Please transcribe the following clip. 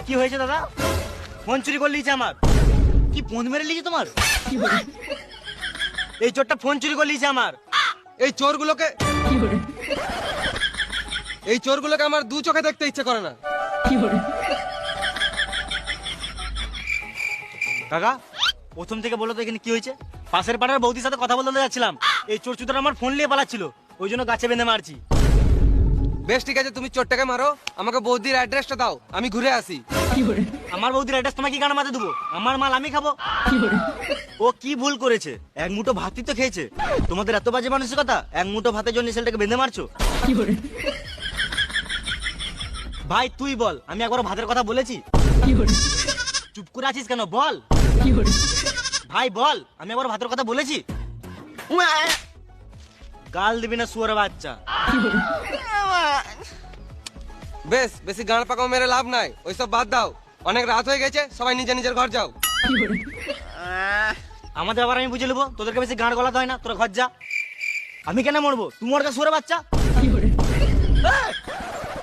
কি হয়েছে দাদা? ফোন চুরি করে লিয়েছে আমার। কি ফোন মেরে লিয়েছে তোমার? এই চোরটা ফোন চুরি করে লিয়েছে আমার। এই চোরগুলোকে আমার দু চোখে দেখতে ইচ্ছে করে না। কাকা প্রথম থেকে বলো তো এখানে কি হয়েছে? পাশের পাড়ার বৌদির সাথে কথা বলতে যাচ্ছিলাম, এই চোর চুদার আমার ফোন নিয়ে পালাচ্ছিল, ওই জন্য গাছে বেঁধে মারছি। বেশ ঠিক আছে, তুমি চোরটাকে মারো, আমাকে বৌদির অ্যাড্রেসটা দাও, আমি ঘুরে আসি। আমার বৌদির অ্যাড্রেস তোমাকে কি গান মাথায় দেবো? আমার মাল আমি খাবো। ও কি ভুল করেছে? এক মুঠো ভাতই তো খেয়েছে। তোমাদের এত বাজে মানসিকতা, এক মুঠো ভাতের জন্য ছেলেটাকে বেঁধে মারছো। ভাই তুই বল, আমি একবার ভাতের কথা বলেছি? চুপ করে আছিস কেন বল? ভাই বল, আমি একবার ভাতের কথা বলেছি? গাল দিবি না শুয়োরের বাচ্চা। বেশ, বেশি গাঁড় পাকাও মেরে লাভ নাই, ওইসব বাদ দাও, অনেক রাত হয়ে গেছে, সবাই নিজের নিজের ঘর যাও। আমাদের আবার আমি বুঝে নেবো, তোদেরকে বেশি গাঁড় গলাতে হয় না, তোরা ঘর যা। আমি কেন মরবো? তুই মর যা শুয়োরের বাচ্চা।